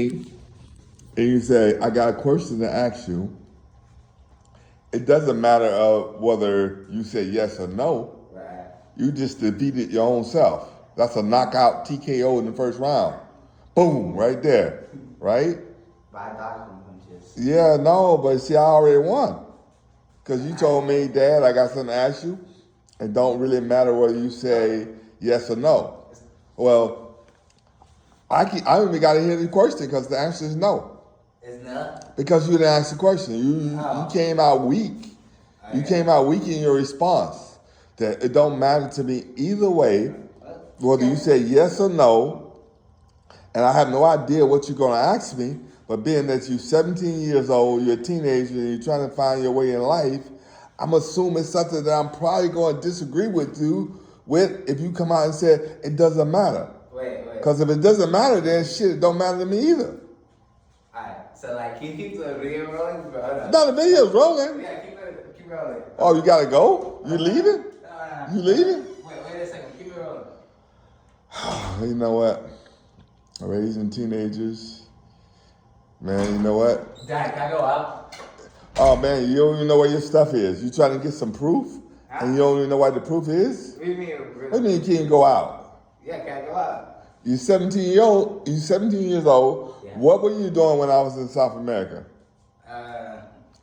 and you say, I got a question to ask you, it doesn't matter of whether you say yes or no. Right. You just defeated your own self. That's a knockout TKO in the first round. Boom, right there, right? By doctor punches. Yeah, no, but see, I already won. Because you told me, Dad, I got something to ask you. It don't really matter whether you say yes or no. Well, I even got to hear the question because the answer is no. It's not? Because you didn't ask the question. You came out weak. You came out weak in your response. That it don't matter to me either way, whether you say yes or no, and I have no idea what you're going to ask me, but being that you're 17 years old, you're a teenager, and you're trying to find your way in life, I'm assuming something that I'm probably going to disagree with you with if you come out and say it doesn't matter. Wait. Because if it doesn't matter, then shit, it don't matter to me either. Alright, so like, can you keep the video rolling? No, the video's rolling. Yeah, keep rolling. Oh, you gotta go? You leaving? No. You leaving? Wait a second, keep it rolling. You know what? Raising teenagers. Man, you know what? Dad, can I go out? Oh man, you don't even know where your stuff is. You trying to get some proof? And you don't even know what the proof is? What do you mean? What do you mean you can't go out? Yeah, can I go out? You're 17 years old. Yeah. What were you doing when I was in South America?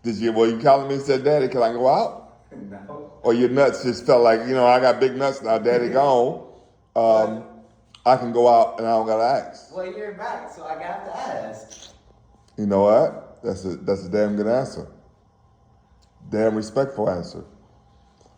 Were you calling me and said, Daddy, can I go out? No. Or your nuts just felt like, I got big nuts now, Daddy gone. I can go out and I don't gotta ask. Well, you're back, so I got to ask. You know what? That's a damn good answer. Damn respectful answer.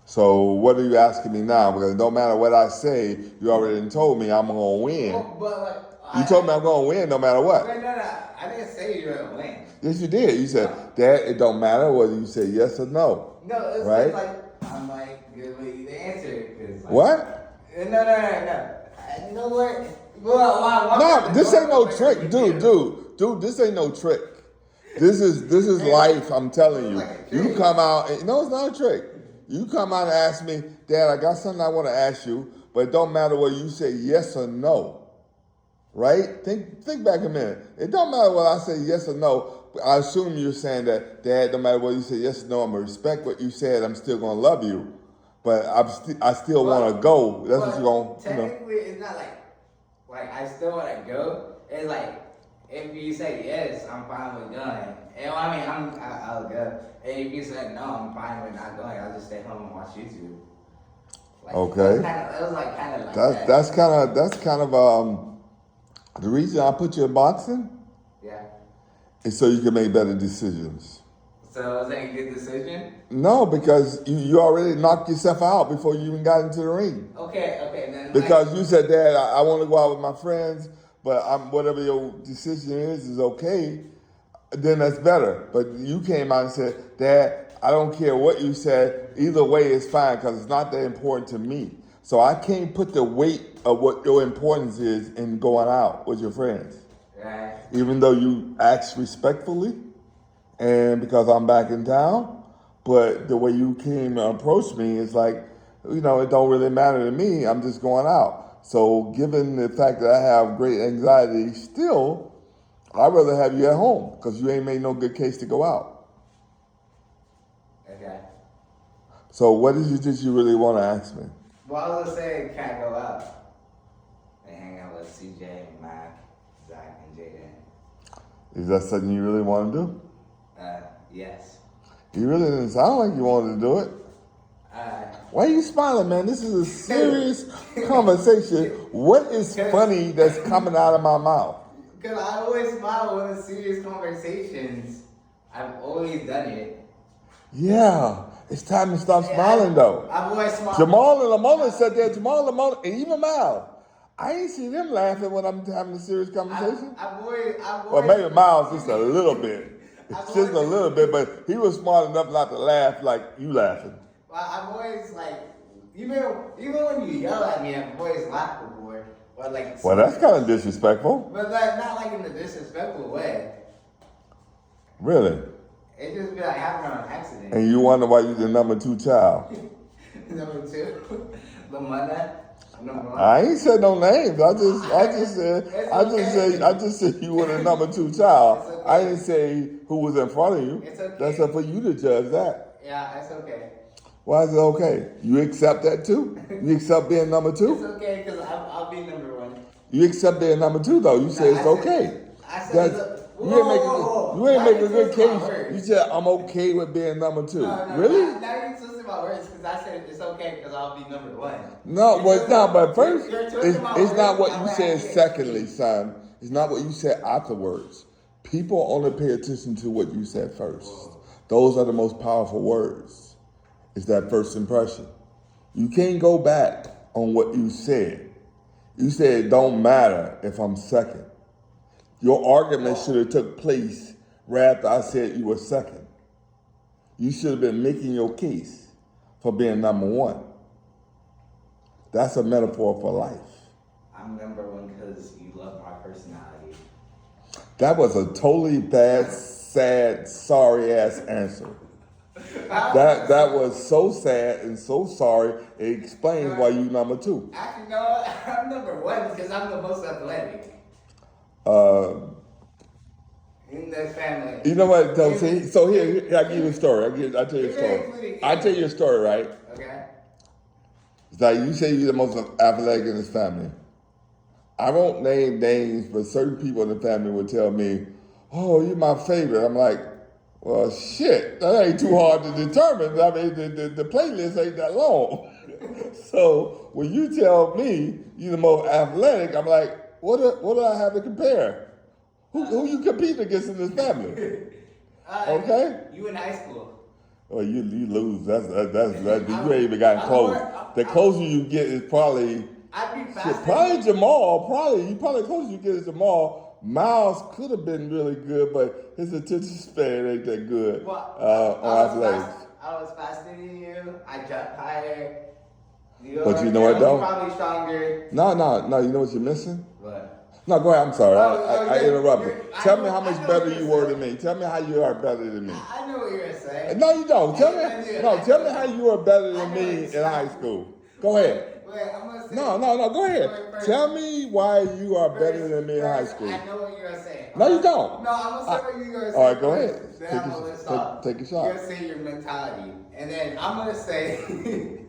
So what are you asking me now? Because it don't matter what I say, you already done told me I'm gonna win. Well, but You told me I'm gonna win no matter what. No. I didn't say you were gonna win. Yes, you did. You said, Dad, it don't matter whether you say yes or no. No, it's right? like I'm like giving you the answer. Like, What? No. You know what? Well, No, this ain't no trick, dude. This ain't no trick. This is life. I'm telling you. You come out. No, it's not a trick. You come out and ask me, Dad, I got something I want to ask you, but it don't matter whether you say yes or no. Right? Think back a minute. It don't matter whether I say yes or no. I assume you're saying that, Dad, no matter whether you say yes or no, I'm gonna respect what you said. I'm still gonna love you, but I still want to go. That's what you're gonna. Technically, it's not like I still want to go. It's like if you say yes, I'm fine with going. And I mean, I'll go. And if you said no, I'm fine with not going. I'll just stay home and watch YouTube. Okay. It was like kind of like that. That's kind of the reason I put you in boxing. Yeah. Is so you can make better decisions. So was that a good decision? No, because you already knocked yourself out before you even got into the ring. Okay, then. Because you said, Dad, I want to go out with my friends, but whatever your decision is okay. Then that's better. But you came out and said, Dad, I don't care what you said. Either way, it's fine because it's not that important to me. So I can't put the weight of what your importance is in going out with your friends. Right. Even though you asked respectfully, and because I'm back in town, but the way you came and approached me is like, it don't really matter to me. I'm just going out. So given the fact that I have great anxiety still, I'd rather have you at home because you ain't made no good case to go out. Okay. So what is it that you really want to ask me? Well, I was gonna say, can I go out and hang out with CJ, Mac, Zach, and Jaden? Is that something you really want to do? Yes. You really didn't sound like you wanted to do it. Why are you smiling, man? This is a serious conversation. What is funny that's coming out of my mouth? Because I always smile when it's serious conversations. I've always done it. Yeah. It's time to stop smiling, though. I've always smiled. Jamal and Lamona said that. Jamal and Lamona, and even Miles. I ain't see them laughing when I'm having a serious conversation. I've always. Well, maybe Miles just a little bit. It's just a little bit, but he was smart enough not to laugh like you laughing. Well, I've always even when you yell at me, I've always laughed before. Or well, that's kind of disrespectful. But not in a disrespectful way. Really? It just be happening on accident. And you wonder why you're the number 2 child. Number 2, Lamona. number one. I ain't said no names. I just said you were the number 2 child. It's okay. I didn't say who was in front of you. It's okay. That's up for you to judge that. Yeah, it's okay. Why is it okay? You accept that too? You accept being number 2? It's okay because I'll be number 1. You accept being number 2 though. You say it's okay. I said, That's- whoa, you ain't whoa. making a good Now you're twisting my case. words. You said I'm okay with being number 2. No, Really? Now you're twisting my words because I said it's okay because I'll be number 1. No, well, it's not. But first, You're it's twisting my not words. what you said. Secondly, son, it's not what you said afterwards. People only pay attention to what you said first. Those are the most powerful words. It's that first impression. You can't go back on what you said. You said it don't matter if I'm second. Your argument should have took place right after I said you were second. You should have been making your case for being number 1. That's a metaphor for life. I'm number 1 because you love my personality. That was a totally bad, sad, sorry ass answer. That was so sad and so sorry. It explains why you number 2. Actually, no, I'm number 1 because I'm the most athletic in this family. You know what? So here, I give you a story. I tell you a story. I tell you a story, right? Okay. It's like you say you're the most athletic in this family. I won't name names, but certain people in the family would tell me, "Oh, you're my favorite." I'm like, "Well, shit, that ain't too hard to determine. I mean, the playlist ain't that long." So when you tell me you're the most athletic, I'm like, what do I have to compare? Who you compete against in this family? Okay. You in high school. Well, you lose. That's you ain't even gotten close. The closer you get is probably. I'd be Shit, faster. probably Jamal. Probably closer you get is Jamal. Miles could have been really good, but his attention span ain't that good Well, on athletics. I was faster than you. I jumped higher. But you know what, though? You're probably stronger. No. You know what you're missing? What? No, go ahead. I'm sorry. I you're- interrupted. I Tell know- me how I much know better what you you're were than saying. me. Tell me how you are better than me. I know what you're gonna say. No, you don't. Tell I me. do. No, tell me how you are better than I know me it's in not. high school. Go ahead. Wait, I'm gonna say. No. Go ahead. First- Tell me why you are better than me in high first, school. I know what you're gonna say. No, you don't. No, I'm gonna say what you're gonna say. All right, go first. ahead. Then I'm gonna stop. Take a shot. You're gonna say your mentality, and then I'm gonna say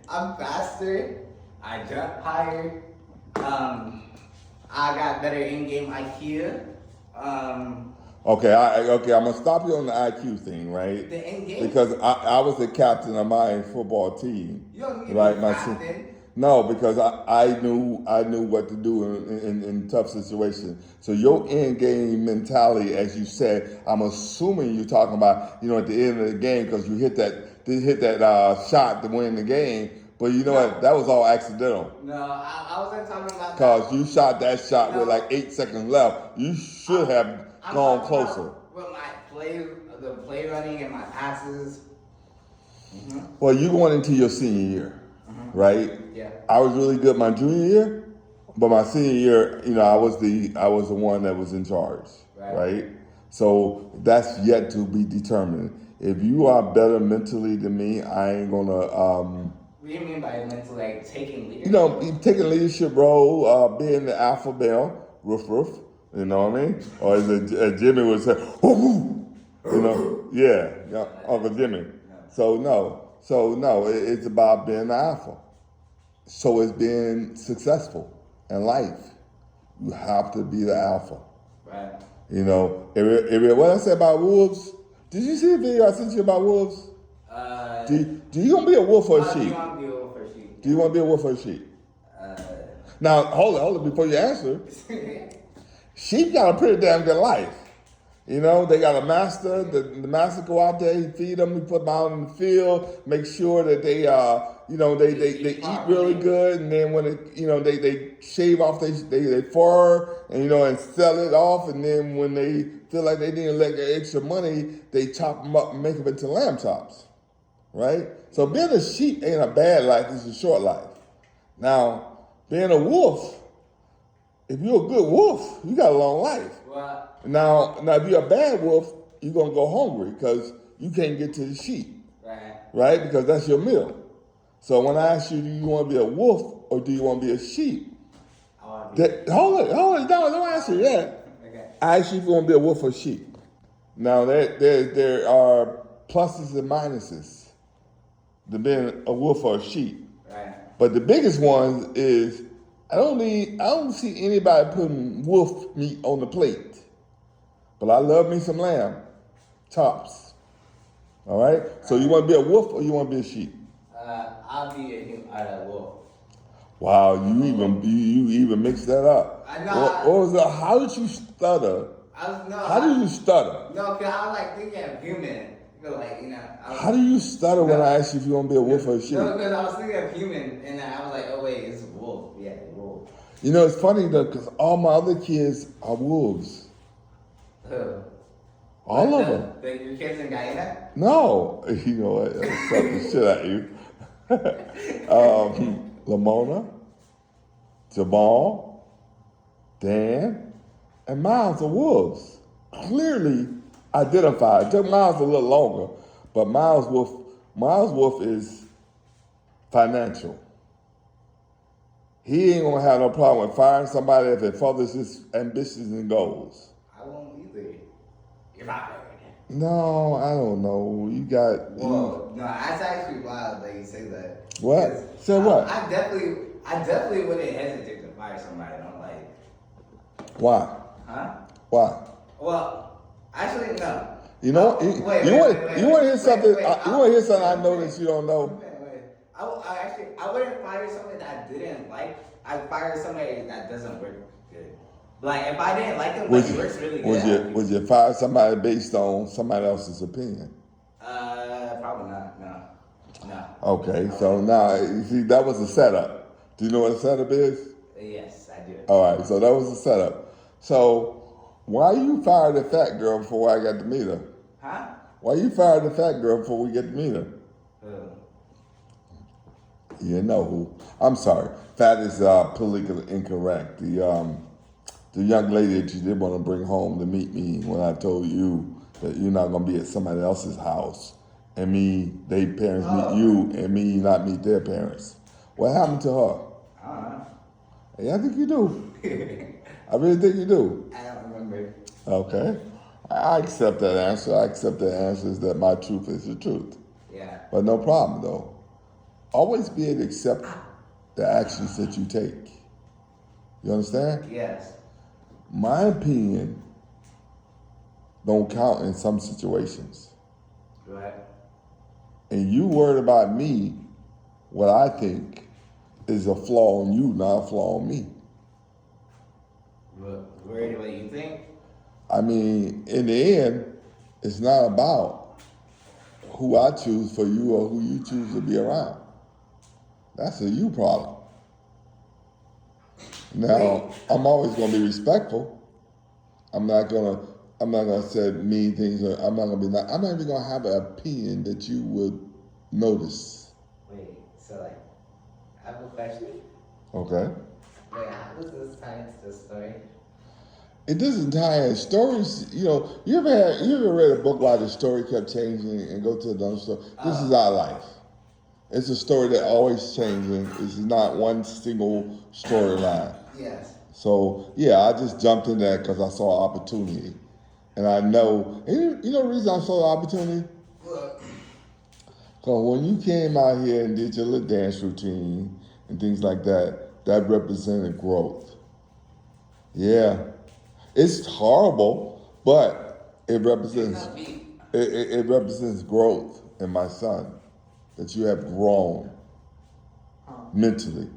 I'm faster. I jump higher. I got better in-game IQ. Okay, I'm gonna stop you on the IQ thing, right? The in-game. Because I was the captain of my football team. You don't need right, to be my captain. No, because I knew what to do in tough situations. So your end game mentality, as you said, I'm assuming you're talking about, at the end of the game because you hit that shot to win the game. But you know what? That was all accidental. No, I wasn't talking about that. Because you shot that shot with like 8 seconds left. You should have gone talking closer. about with my the play running and my passes. Mm-hmm. Well, you going into your senior year, right? Yeah. I was really good my junior year, but my senior year, I was the one that was in charge, right? So that's yet to be determined. If you are better mentally than me, I ain't gonna. What do you mean by mentally, like taking leadership? Taking a leadership role, being the alpha male, roof. You know what I mean? Or as Jimmy would say, whoo, yeah, Uncle Jimmy. So no, it's about being the alpha. So it's being successful in life. You have to be the alpha. Right. What I said about wolves. Did you see the video I sent you about wolves? Do you want to be a wolf or a sheep? Do you want to be a wolf or a sheep? Do you want to be a wolf or a sheep? Now, hold on, before you answer. Sheep got a pretty damn good life. They got a master. The master go out there, he feed them, he put them out in the field, make sure that they they eat really good, and then when they shave off their fur and sell it off, and then when they feel like they need to let get extra money, they chop them up and make them into lamb chops. Right? So being a sheep ain't a bad life, it's a short life. Now, being a wolf, if you're a good wolf, you got a long life. What? Now, if you're a bad wolf, you're going to go hungry because you can't get to the sheep. Right. Right? Because that's your meal. So when I ask you, do you want to be a wolf or do you want to be a sheep? I want to be. Hold it, don't answer that. Okay. I asked you if you want to be a wolf or sheep. Now there are pluses and minuses to being a wolf or a sheep. Right. But the biggest one is I don't see anybody putting wolf meat on the plate. But I love me some lamb, chops. All right. So you want to be a wolf or you want to be a sheep? I'll be a wolf. Wow, you even mix that up. I know. What was that? How did you stutter? How do you stutter? No, cause I was like thinking of human. Like, you know. How do you stutter when I ask you if you want to be a wolf or a sheep? No, because I was thinking of human, and I was like, oh wait, it's a wolf. Yeah, wolf. You know, it's funny though, because all my other kids are wolves. Who? All of them. Your kids in Guyana? No, you know what? I'll suck the shit out of you. Lamona, Jamal, Dan, and Miles are wolves. Clearly identified. It took Miles a little longer, but Miles Wolf is financial. He ain't gonna have no problem with firing somebody if it furthers his ambitions and goals. I won't either. You're fired. No, I don't know. You got. Whoa, no, that's actually wild that you say that. What? Say what? I definitely wouldn't hesitate to fire somebody. I'm like, Why? huh? Why? Well, actually, no. You know, you want to hear something? You want to hear something I know that you don't know? Wait. I wouldn't fire somebody that I didn't like. I'd fire somebody that doesn't work good. Like, if I didn't like him, but he works really good. Would you fire somebody based on somebody else's opinion? Probably not. No. Okay, so now, you see, that was a setup. Do you know what a setup is? Yes, I do. All right, so that was a setup. So, why you fired the fat girl before I got to meet her? Huh? Why you fired the fat girl before we get to meet her? Who? You know who. I'm sorry. Fat is politically incorrect. The young lady that you did want to bring home to meet me when I told you that you're not going to be at somebody else's house and they parents meet you and me not meet their parents. What happened to her? I don't know. Yeah, I think you do. I really think you do. I don't remember. Okay. I accept that answer. I accept the answer is that my truth is the truth. Yeah. But no problem, though. Always be able to accept the actions that you take. You understand? Yes. My opinion don't count in some situations. Right. And you worried about me, what I think is a flaw in you, not a flaw in me. Worried what you think? I mean, in the end, it's not about who I choose for you or who you choose to be around. That's a you problem. Now, I'm always going to be respectful. I'm not gonna say mean things. I'm not even gonna have an opinion that you would notice. Wait, so like, I have a question. Okay. Wait, how does this tie into the story? It doesn't tie in stories. You know, you ever read a book where the story kept changing and go to another story? This is our life. It's a story that always changing. It's not one single storyline. Yes. So yeah, I just jumped in there because I saw an opportunity, and I know. And you know the reason I saw the opportunity? Look. Because when you came out here and did your little dance routine and things like that, that represented growth. Yeah, it's horrible, but it represents it represents growth in my son. That you have grown mentally.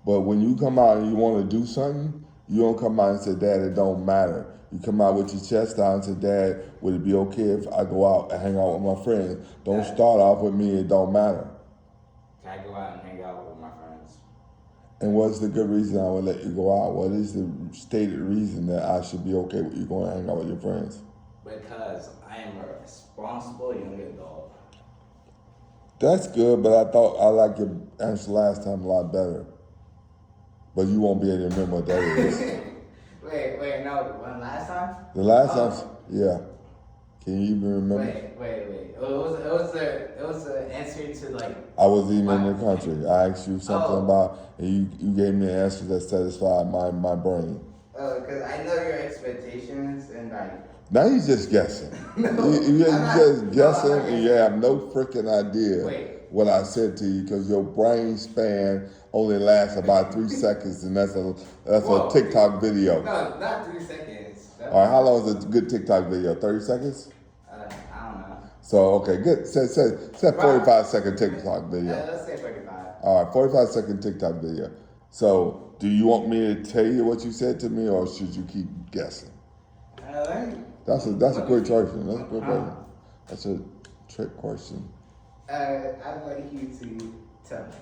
But when you come out and you want to do something, you don't come out and say, Dad, it don't matter. You come out with your chest down and say, Dad, would it be okay if I go out and hang out with my friends? Don't start off with me, it don't matter. Can I go out and hang out with my friends? And what's the good reason I would let you go out? What is the stated reason that I should be okay with you going to hang out with your friends? Because I am a responsible young adult. That's good, but I thought I liked your answer last time a lot better. But you won't be able to remember what that is. Wait, no, when last time? The last time, yeah. Can you even remember? Wait. It was an answer to like. I was even in the what? country. I asked you something about, and you gave me an answer that satisfied my brain. Because I know your expectations and like. Now you're just guessing. You're just guessing, and you have no freaking idea what I said to you because your brain span only lasts about 3 seconds, and that's a TikTok video. No, not 3 seconds. All right, how long is a good TikTok video? 30 seconds? I don't know. So, okay, good. Say 45-second TikTok video. Let's say 45. All right, 45-second TikTok video. So, do you want me to tell you what you said to me, or should you keep guessing? That's a great question. That's a good question. That's a trick question. I'd like you to tell me.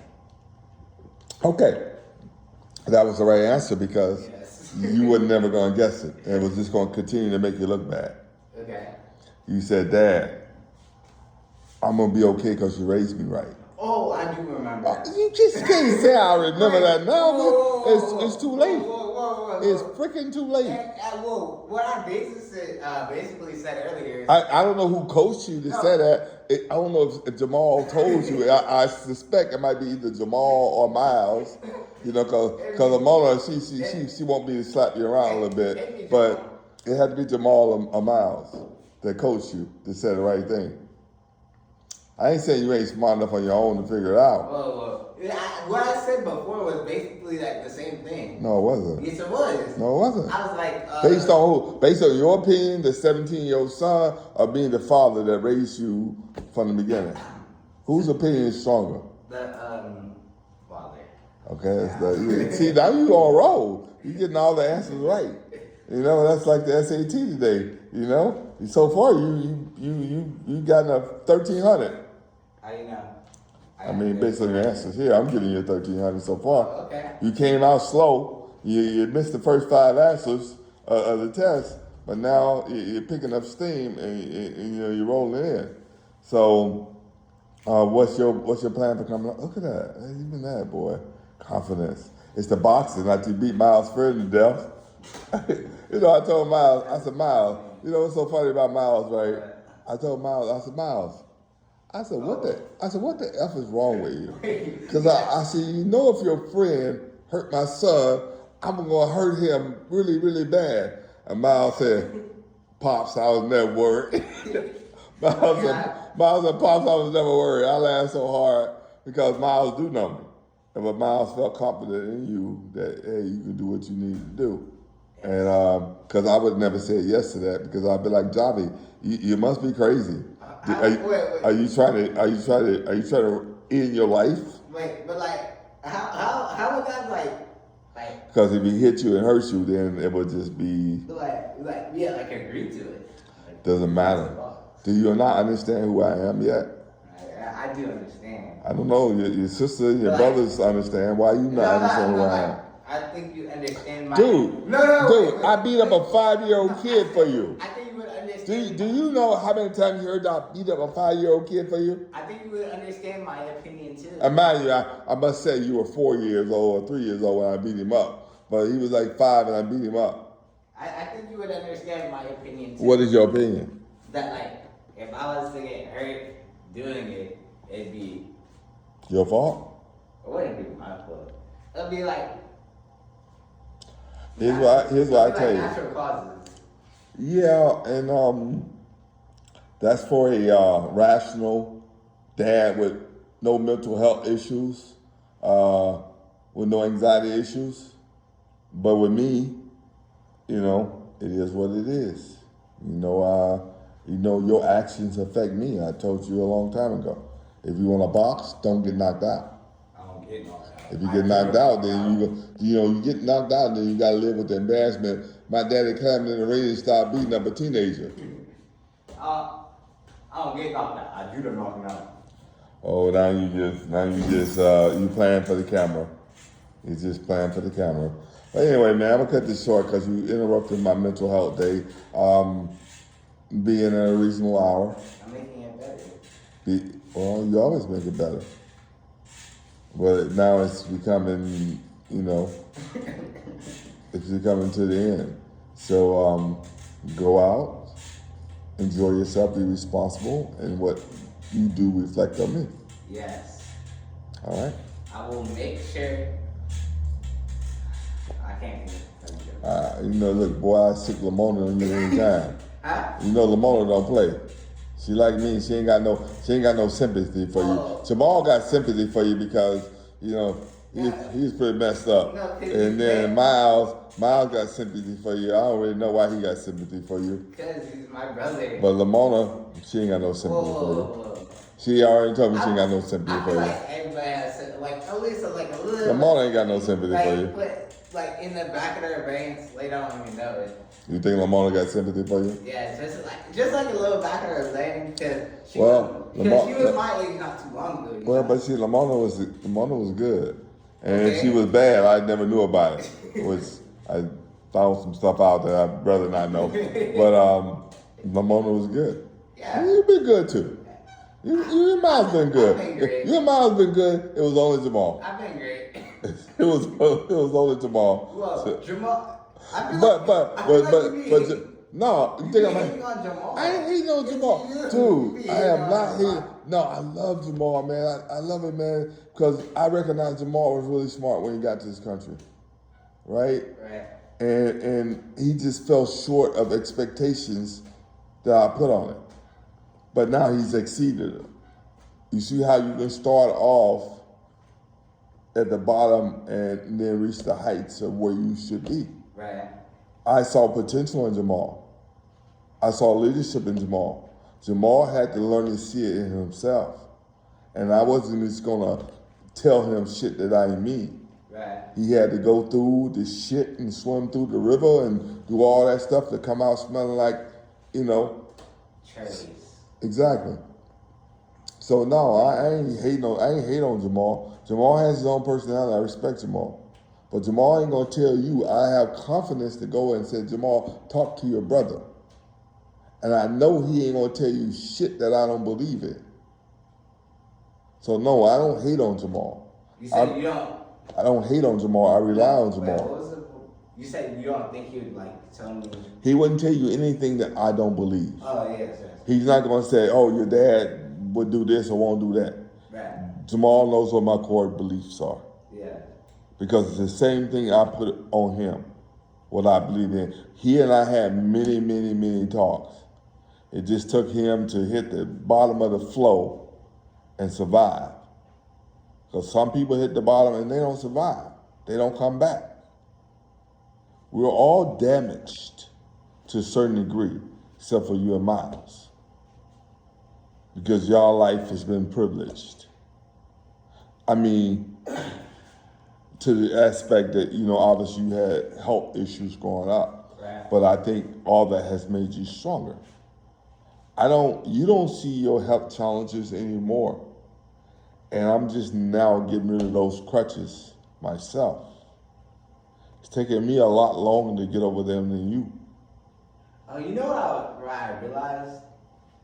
Okay, that was the right answer because you were never going to guess it. It was just going to continue to make you look bad. Okay. You said, Dad, I'm going to be okay because you raised me right. Oh, I do remember. You just can't say I remember that now. It's too late. Whoa. It's freaking too late. What I basically said earlier is... I don't know who coached you to say that. I don't know if Jamal told you. I suspect it might be either Jamal or Miles. You know, because Amona, she want me to slap you around a little bit. But it had to be Jamal or Miles that coached you to say the right thing. I ain't saying you ain't smart enough on your own to figure it out. Whoa. What I said before was basically like the same thing. No, it wasn't. Yes, it was. No, it wasn't. I was like... Based on who? Based on your opinion, the 17-year-old son, or being the father that raised you from the beginning? Whose opinion is stronger? The father. Okay, see, now you on a roll. You getting all the answers right. You know, that's like the SAT today. You know, so far you gotten a 1300. How you know? I mean, based on your answers here, I'm giving you a 1300 so far. Okay. You came out slow. You missed the first 5 answers of the test, but now you're picking up steam and you know you're rolling in. So, what's your plan for coming up? Look at that, even that boy, confidence. It's the boxing, not to beat Miles Fred to death. You know, I told Miles, I said, Miles, you know what's so funny about Miles, right? I told Miles, I said, Miles, what the F is wrong with you? Because I said, you know, if your friend hurt my son, I'm going to hurt him really, really bad. And Miles said, Pops, I was never worried. Miles said, Pops, I was never worried. I laughed so hard because Miles do know me. But Miles felt confident in you that, hey, you can do what you need to do. And because I would never say yes to that because I'd be like, Javi, you must be crazy. Are you trying to end your life? Wait, but like, how would that like? Because if he hit you and hurt you, then it would just be. Like agree to it. Like, doesn't matter. Do you not understand who I am yet? I do understand. I don't know. Your sister, your brothers understand. Why you not understand who I am? I think you understand my... Dude, wait. I beat up a 5-year-old kid for you. I think you would understand... Do you know how many times you heard I beat up a 5-year-old kid for you? I think you would understand my opinion too. And mind you, I must say you were 4 years old or 3 years old when I beat him up. But he was like 5 and I beat him up. I think you would understand my opinion too. What is your opinion? That like, if I was to get hurt doing it, it'd be... Your fault? It wouldn't be my fault. It'd be like... Here's what I tell you. Natural causes. Yeah, and that's for a rational dad with no mental health issues, with no anxiety issues. But with me, you know, it is what it is. You know, your actions affect me. I told you a long time ago. If you want to box, don't get knocked out. I don't get knocked out. If you get knocked out, then you get knocked out, then you got to live with the embarrassment. My daddy climbed in the ring and started beating up a teenager. I don't get knocked out. I do the knocking out. Oh, now you playing for the camera. You're just playing for the camera. But anyway, man, I'm gonna cut this short because you interrupted my mental health day. Being at a reasonable hour. I'm making it better. Well, you always make it better. But now it's becoming, it's becoming to the end. So go out, enjoy yourself, be responsible, and what you do reflect on me. Yes. All right? I will make sure. I can't think of it. You know, look, boy, I sick Lamona on you anytime. Huh? You know, Lamona don't play. She like me. She ain't got no sympathy for Whoa. you. Jamal got sympathy for you because you know he's pretty messed up. No, 'cause And then Miles got sympathy for you. I don't really know why he got sympathy for you. Because he's my brother. But Lamona, she ain't got no sympathy for you. Whoa. She already told me she ain't got no sympathy I for feel you. like everybody has like at least like a little. Lamona ain't got no sympathy like, for you. But like in the back of their brains, they don't even know it. You think Lamona got sympathy for you? Yeah, just like a little back of her brain because she Well, was my age not too long ago. Well, but see, Lamona was good, and if Okay. she was bad, I never knew about it. Which I found some stuff out that I'd rather not know. But Lamona was good. Yeah. You've been good too. Your mom's been good. I've been great. Your mom's been good. It was only Jamal. I've been great. It was only Jamal. Well, So- Jamal. I feel but like no, you you think be I'm hating on Jamal. I ain't hating on Yes, Jamal. you do. You Dude, be I hating am on not Jamal. hating. No, I love Jamal, man. I love it, man, because I recognize Jamal was really smart when he got to this country, right? Right. And he just fell short of expectations that I put on it. But now he's exceeded them. You see how you can start off at the bottom and then reach the heights of where you should be. Right. I saw potential in Jamal. I saw leadership in Jamal. Jamal had to learn to see it in himself. And I wasn't just gonna tell him shit that I didn't mean. Right. He had to go through the shit and swim through the river and do all that stuff to come out smelling like, you know, Cherries. exactly. So no, I ain't hate on Jamal. Jamal has his own personality. I respect Jamal. But Jamal ain't gonna tell you. I have confidence to go and say, Jamal, talk to your brother. And I know he ain't gonna tell you shit that I don't believe in. So no, I don't hate on Jamal. You said you don't. I don't hate on Jamal. I rely on Wait, Jamal. what was the? You said you don't think he would like tell me. He wouldn't tell you anything that I don't believe. Oh yes. He's not gonna say, oh, your dad would do this or won't do that. Right. Jamal knows what my core beliefs are. Yeah. Because it's the same thing I put on him, what I believe in. He and I had many, many, many talks. It just took him to hit the bottom of the flow and survive. Because some people hit the bottom and they don't survive. They don't come back. We're all damaged to a certain degree, except for you and Miles. Because y'all life has been privileged. I mean, to the aspect that, you know, obviously you had health issues growing up. Right. But I think all that has made you stronger. You don't see your health challenges anymore. And I'm just now getting rid of those crutches myself. It's taken me a lot longer to get over them than you. Oh, you know what I realized?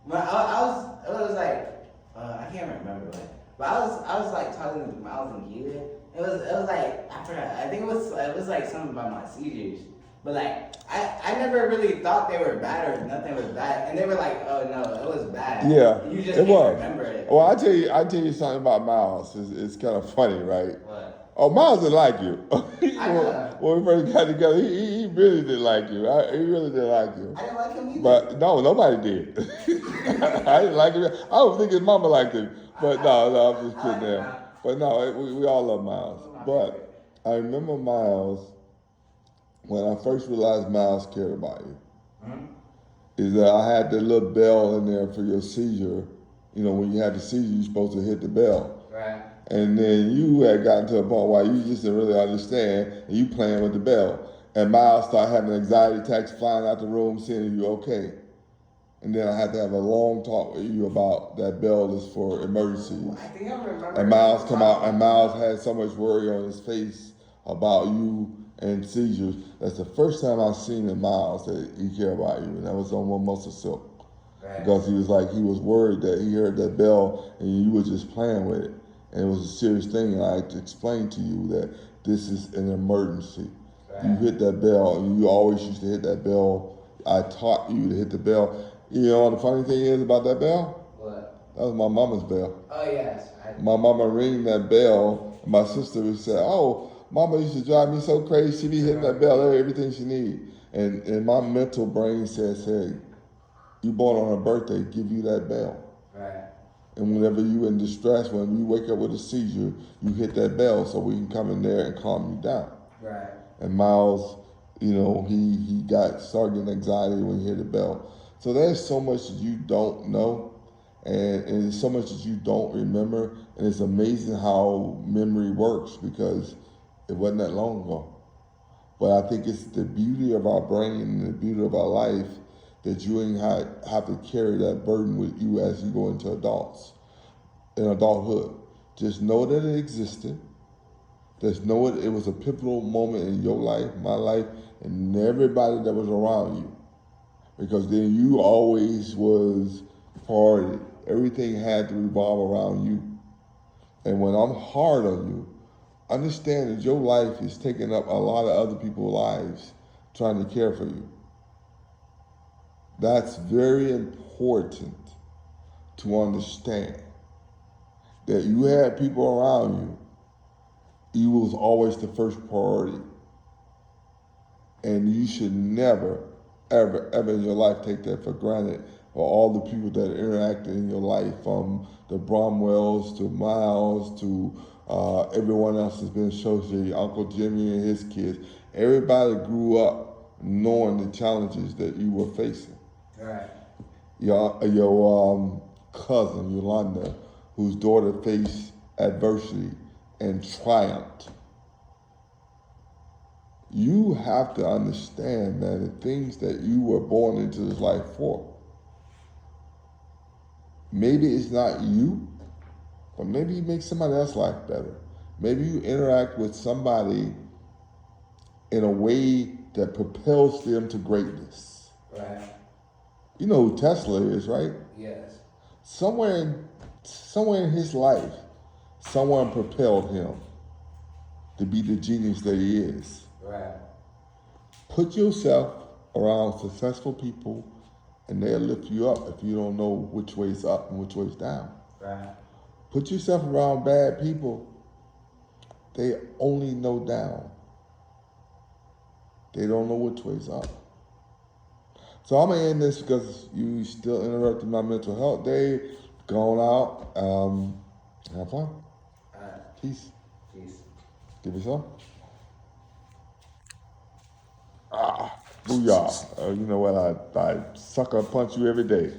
When I was like, I can't remember, but I was like talking to Miles and Keelan. It was like after I think it was like something about my seizures. But like I never really thought they were bad or nothing was bad, and they were like, oh no, it was bad. Yeah, You just it can't was. remember it. Well, I tell you something about Miles. It's kind of funny, right? What? Oh, Miles didn't like you. I know. When we first got together, he really didn't like you. He really didn't like you. I didn't like him either. But no, nobody did. I didn't like him. I don't think his mama liked him. But no, I'm just kidding there. But no, we all love Miles. But I remember Miles, when I first realized Miles cared about you, is that I had the little bell in there for your seizure. You know, when you had the seizure, you're supposed to hit the bell. Right. And then you had gotten to a point where you just didn't really understand, and you playing with the bell. And Miles started having anxiety attacks, flying out the room, saying, "Are you okay?" And then I had to have a long talk with you about that bell is for emergencies. I think I remember. And Miles come out, and Miles had so much worry on his face about you and seizures. That's the first time I've seen in Miles that he cared about you, and that was on One Muscle Silk. Right. Because he was worried that he heard that bell and you were just playing with it. And it was a serious thing, and I had to explain to you that this is an emergency. Right. You hit that bell, and you always used to hit that bell. I taught you to hit the bell. You know what the funny thing is about that bell? What? That was my mama's bell. Oh yes. My mama ring that bell. And my sister would say, "Oh, mama used to drive me so crazy. She be hitting that bell everything she need." And my mental brain says, "Hey, you born on her birthday, give you that bell." Right. And whenever you in distress, when you wake up with a seizure, you hit that bell so we can come in there and calm you down. Right. And Miles, you know, he started getting anxiety when he hit the bell. So there's so much that you don't know, and there's so much that you don't remember. And it's amazing how memory works because it wasn't that long ago. But I think it's the beauty of our brain and the beauty of our life that you ain't have to carry that burden with you as you go into in adulthood. Just know that it existed. Just know it was a pivotal moment in your life, my life, and everybody that was around you. Because then you always was priority. Everything had to revolve around you. And when I'm hard on you, understand that your life is taking up a lot of other people's lives trying to care for you. That's very important to understand. That you had people around you, you was always the first priority. And you should never, ever, ever in your life take that for granted. For all the people that interacted in your life, from the Bromwells to Miles to everyone else that's been associated, Uncle Jimmy and his kids. Everybody grew up knowing the challenges that you were facing. Right. Your cousin Yolanda, whose daughter faced adversity and triumphed. You have to understand that the things that you were born into this life for, maybe it's not you, but maybe you make somebody else's life better. Maybe you interact with somebody in a way that propels them to greatness. Right. You know who Tesla is, right? Yes. Somewhere in his life, someone propelled him to be the genius that he is. Right. Put yourself around successful people and they'll lift you up if you don't know which way's up and which way's down. Right. Put yourself around bad people, they only know down. They don't know which way's up. So I'm gonna end this because you still interrupted my mental health day. Going out, have fun. Peace. Peace. Give me some. Booyah. You know what? I sucker punch you every day.